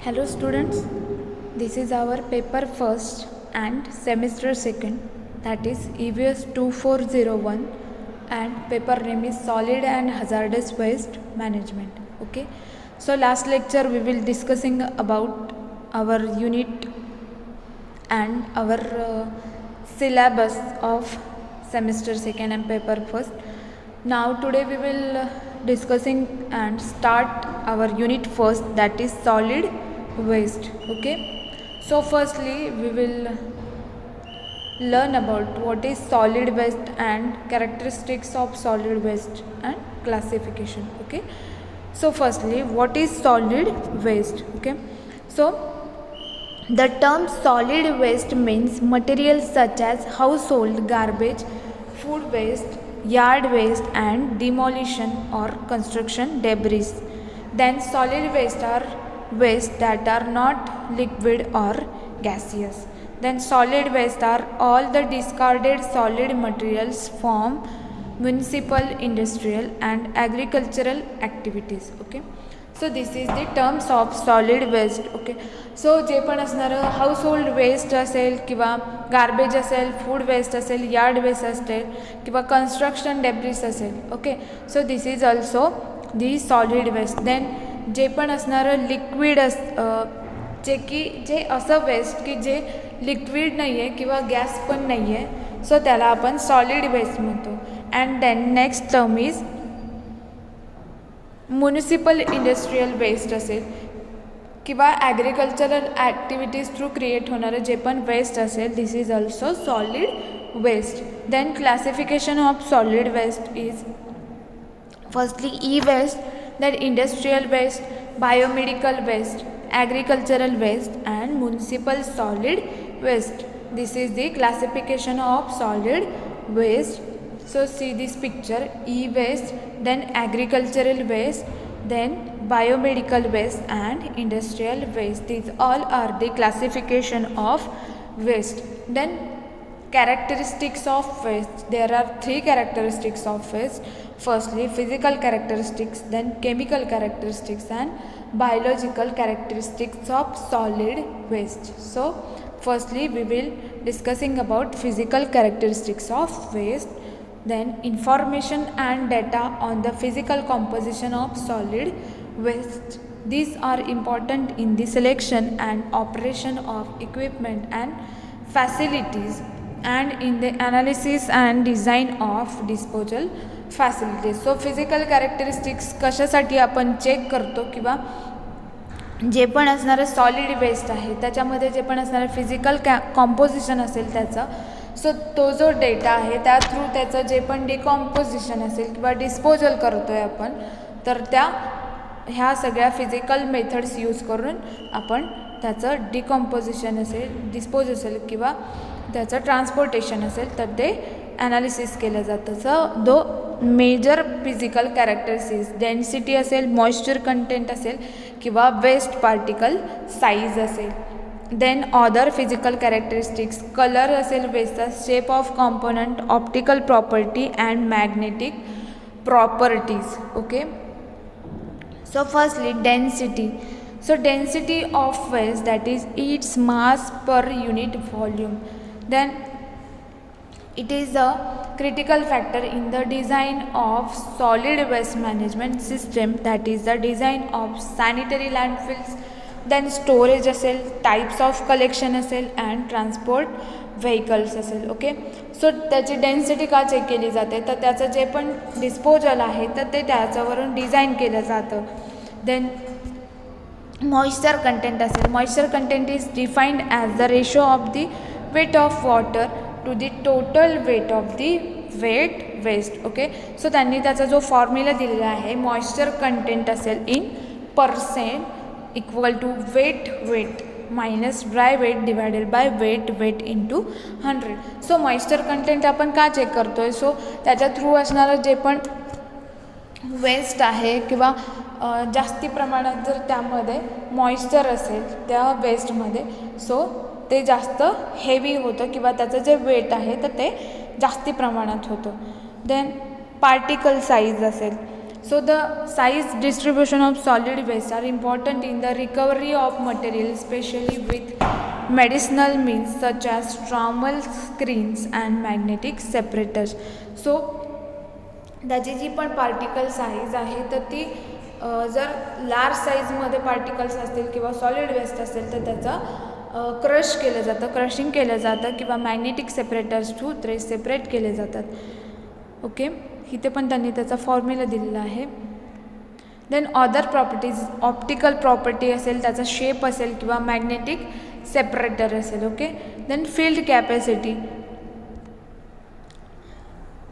Hello students, this is our paper first and semester second, that is EVS 2401, and paper name is Solid and Hazardous Waste Management. Okay, so last lecture we will discussing about our unit and our syllabus of semester second and paper first. Now today we will discussing and start our unit first, that is solid waste. Okay, so firstly we will learn about what is solid waste and characteristics of solid waste and classification. Okay, so firstly what is solid waste? Okay, so the term solid waste means materials such as household garbage, food waste, yard waste, and demolition or construction debris. Then solid waste are waste that are not liquid or gaseous. Then solid waste are all the discarded solid materials from municipal, industrial, and agricultural activities. Okay. So this is the terms of solid waste. Okay, so जे पण असणारं household waste असेल किंवा garbage असेल, food waste असेल, yard waste असेल किंवा construction debris असेल. Okay, so this is also the solid waste. Then जे पण असणारं लिक्विड जे असं वेस्ट की जे लिक्विड नाही आहे किंवा गॅस पण नाही आहे, सो त्याला आपण सॉलिड वेस्ट म्हणतो. And then next term is municipal industrial waste असेल किंवा ॲग्रिकल्चरल ॲक्टिव्हिटीज थ्रू क्रिएट होणारं जे पण वेस्ट असेल, this is also solid waste. Then classification of solid waste is firstly e waste, then industrial waste, biomedical waste, agricultural waste and municipal solid waste. This is the classification of solid waste. So see this picture: e-waste, then agricultural waste, then biomedical waste and industrial waste. These all are the classification of waste. Then characteristics of waste. There are three characteristics of waste. Firstly physical characteristics, then chemical characteristics and biological characteristics of solid waste. So firstly we will discussing about physical characteristics of waste. Then information and data on the physical composition of solid waste. These are important in the selection and operation of equipment and facilities and in the analysis and design of disposal facilities. So physical characteristics कशासाठी आपण check करतो किंवा जे पण असणारं solid waste आहे त्याच्यामध्ये जे पण असणारं फिजिकल कॉम्पोजिशन असेल त्याचं, सो तो जो डेटा आहे त्या थ्रू त्याचं जे पण डिकॉम्पोजिशन असेल किंवा डिस्पोजल करतो आहे आपण, तर ह्या सगळ्या फिजिकल मेथड्स यूज करून आपण त्याचं डिकॉम्पोजिशन असेल, डिस्पोज असेल किंवा त्याचं ट्रान्सपोर्टेशन असेल तर ते ॲनालिसिस केलं जातं. So two major physical characteristics density असेल, मॉइश्चर कंटेंट असेल किंवा वेस्ट पार्टिकल साईज असेल. Then other physical characteristics colour असेल वेस्टचा, shape of component, optical property and magnetic properties. Okay, so firstly density. So density of waste that is its mass per unit volume. Then it is a critical factor in the design of solid waste management system, that is the design of sanitary landfills, then storage असेल, types of collection असेल and transport vehicles असेल. Okay, so त्याची density का check केली जाते तर त्याचं जे पण डिस्पोजल आहे तर ते त्याच्यावरून डिझाईन केलं जातं. देन मॉइश्चर कंटेंट असेल, moisture content is defined as the ratio of the weight of water to the total weight of the wet waste. Okay, so त्यांनी त्याचा जो फॉर्म्युला दिलेला आहे, मॉइश्चर कंटेंट असेल in percent equal to wet minus dry weight divided by wet into 100. So moisture content आपण का check करतो आहे, सो त्याच्या थ्रू असणारं जे पण वेस्ट आहे किंवा जास्ती प्रमाणात जर त्यामध्ये मॉइश्चर असेल त्या वेस्टमध्ये, सो ते जास्त हेवी होतं किंवा त्याचं जे वेट आहे तर ते जास्ती प्रमाणात होतं. देन पार्टिकल साईज असेल, So the size distribution of solid waste are important in the recovery of material, especially with medicinal means such as thermal screens and magnetic separators. So त्याची जी पण पार्टिकल साईज आहे तर ती जर large साईजमध्ये particles असतील किंवा सॉलिड वेस्ट असेल तर त्याचं क्रश केलं जातं, क्रशिंग केलं जातं किंवा मॅग्नेटिक सेपरेटर्स थ्रू ते सेपरेट केले जातात. ओके, इथे पण त्यांनी त्याचा फॉर्म्युला दिलेला आहे. Then other properties, optical property असेल, त्याचा शेप असेल किंवा मॅग्नेटिक सेपरेटर असेल. Okay, then field capacity.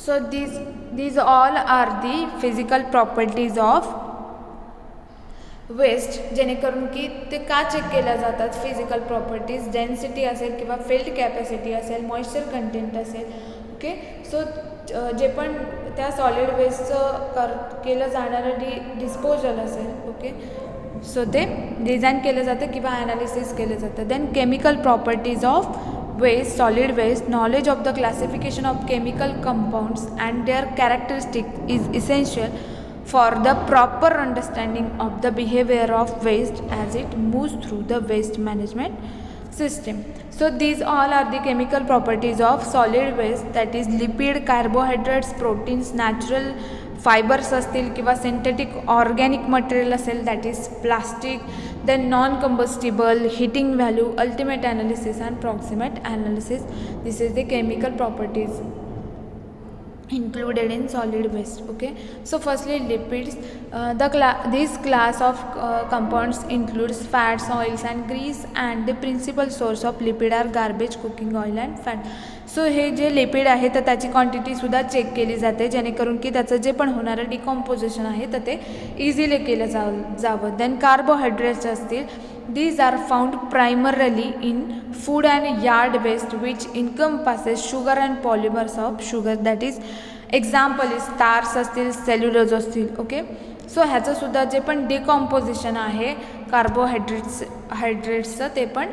So these all are the physical properties of waste, जेणेकरून की ते का चेक केल्या जातात. फिजिकल प्रॉपर्टीज, डेन्सिटी असेल किंवा फील्ड कॅपॅसिटी असेल, मॉइश्चर कंटेंट असेल. ओके, सो जे पण त्या सॉलिड वेस्टचं केलं जाणारं डिस्पोजल असेल. ओके, सो ते डिझाईन केलं जातं किंवा ॲनालिसिस केलं जातं. Then chemical properties of waste, solid waste. Knowledge of the classification of chemical compounds and their characteristics is essential for the proper understanding of the behavior of waste as it moves through the waste management system. So these all are the chemical properties of solid waste, that is lipid, carbohydrates, proteins, natural fibres असतील किंवा synthetic organic material असेल, that is plastic. Then non combustible, heating value, ultimate analysis and proximate analysis. This is the chemical properties included in solid waste. Okay, so firstly lipids. This class of compounds includes fats, oils and grease, and the principal source of lipid are garbage, cooking oil and fat. So हे जे lipid आहे तर त्याची क्वांटिटीसुद्धा check केली जाते, जेणेकरून की त्याचं जे पण होणारं डिकॉम्पोजिशन आहे तर ते इझिली केलं जावं. देन कार्बोहायड्रेट्स असतील, these are found primarily in food and yard waste which encompasses sugar and polymers of sugar, that is example is starch असतील, सेल्युलोज असतील. ओके, सो ह्याचंसुद्धा जे पण डिकॉम्पोजिशन आहे कार्बोहायड्रेट्सचं ते पण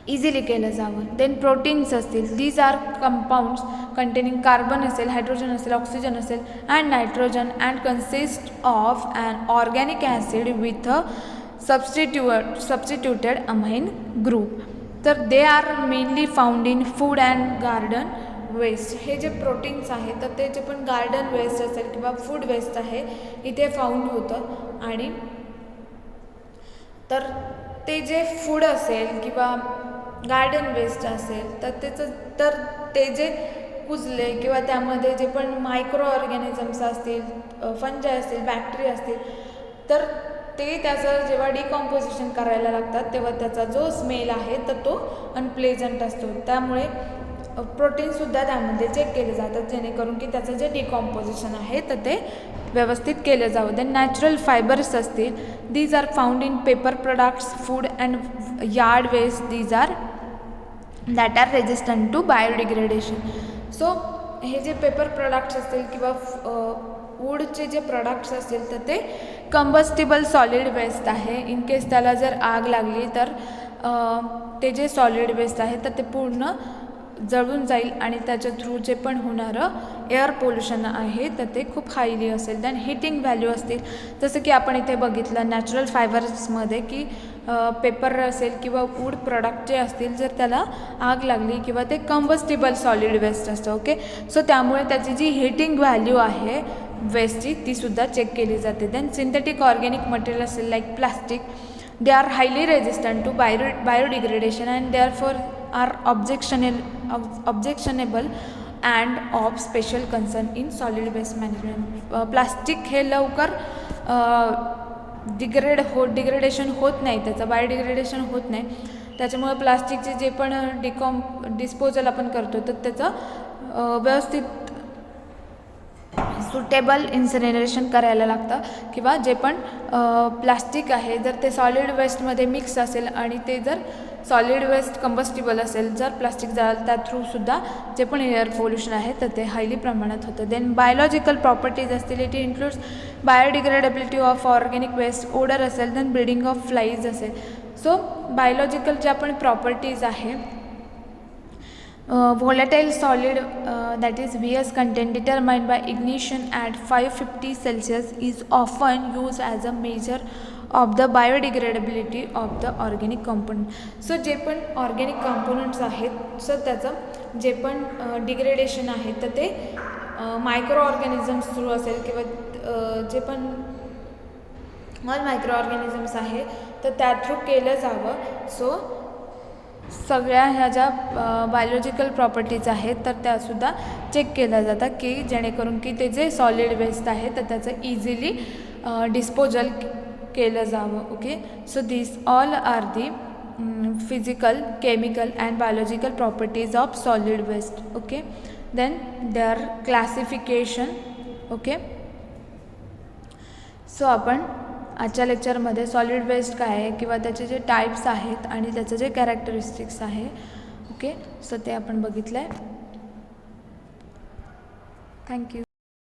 इझिली केलं जावं. देन प्रोटीन्स असतील, these are compounds containing carbon असेल, हायड्रोजन असेल, ऑक्सिजन असेल and nitrogen and consist of an organic acid with a substituted amine group. तर they are mainly found in food and garden waste. हे जे proteins आहेत तर ते जे पण गार्डन वेस्ट असेल किंवा फूड वेस्ट आहे इथे फाउंड होतं. आणि तर ते जे फूड असेल किंवा गार्डन वेस्ट असेल तर ते जे कुजले किंवा त्यामध्ये जे पण मायक्रो ऑर्गॅनिझम्स असतील, फंजाय असतील, बॅक्टेरिया असतील, तर ते त्याचं जेव्हा डिकॉम्पोजिशन करायला लागतात तेव्हा त्याचा जो स्मेल आहे तर तो अनप्लेझंट असतो. त्यामुळे प्रोटीनसुद्धा त्यामध्ये चेक केले जातात, जेणेकरून की त्याचं जे डिकॉम्पोजिशन आहे तर ते व्यवस्थित केलं जावं. देन नॅचरल फायबर्स असतील, these are found in paper products, food and yard waste. These are that are resistant to biodegradation. So हे जे पेपर प्रोडक्ट्स असतील किंवा वूडचे जे प्रोडक्ट्स असतील तर ते कंबस्टिबल सॉलिड वेस्ट आहे. इन केस त्याला जर आग लागली तर ते जे सॉलिड वेस्ट आहे तर ते पूर्ण जळून जाईल आणि त्याच्या थ्रू जे पण होणारं एअर पोल्युशन आहे तर ते खूप हायली असेल. देन हिटिंग व्हॅल्यू असतील, जसं की आपण इथे बघितलं नॅचरल फायबर्समध्ये की पेपर असेल किंवा वूड प्रोडक्ट जे असतील जर त्याला आग लागली किंवा ते कंबस्टिबल सॉलिड वेस्ट असतं. ओके, सो त्यामुळे त्याची जी हिटिंग व्हॅल्यू आहे वेस्टची तीसुद्धा चेक केली जाते. देन सिंथेटिक ऑर्गॅनिक मटेरियल असेल like plastic, they are highly resistant to biodegradation and therefore are objectionable and of special concern in solid waste management. Plastic हे लवकर डिग्रेडेशन होत नाही, त्याचं बायोडिग्रेडेशन होत नाही. त्याच्यामुळे प्लास्टिकचे जे पण डिस्पोजल आपण करतो तर त्याचं व्यवस्थित सुटेबल इन्सिनरेशन करायला लागतं किंवा जे पण प्लास्टिक आहे जर ते सॉलिड वेस्टमध्ये मिक्स असेल आणि ते जर सॉलिड वेस्ट कंबस्टिबल असेल, जर प्लास्टिक जाळलं त्या थ्रूसुद्धा जे पण एअर पोल्युशन आहे तर ते हायली प्रमाणात होतं. देन बायोलॉजिकल प्रॉपर्टीज असतील, it includes biodegradability of organic waste, odour असेल, देन ब्रीडिंग ऑफ फ्लाईज असेल. सो बायोलॉजिकल ज्या पण प्रॉपर्टीज आहे volatile solid that is Vs content determined by ignition at 550 Celsius is often used as a measure of the biodegradability of the organic component. So जे पण organic components आहेत so त्याचं जे पण degradation आहे तर ते मायक्रो ऑर्गॅनिझम्स थ्रू असेल किंवा जे पण मायक्रो ऑर्गॅनिझम्स आहे तर त्या थ्रू केलं जावं. सो सगळ्या ह्या ज्या बायोलॉजिकल प्रॉपर्टीज आहेत तर त्यासुद्धा चेक केल्या जातात की जेणेकरून की ते जे सॉलिड वेस्ट आहे तर त्याचं इझिली डिस्पोजल केलं जावं. Okay, so this all are the physical, chemical and biological properties of solid waste. Okay, then their classification. Okay, so आपण आजच्या लेक्चरमध्ये सॉलिड वेस्ट काय आहे किंवा त्याचे जे टाईप्स आहेत आणि त्याचे जे कॅरेक्टरिस्टिक्स आहे ओके सो ते आपण बघितलं आहे. थँक्यू.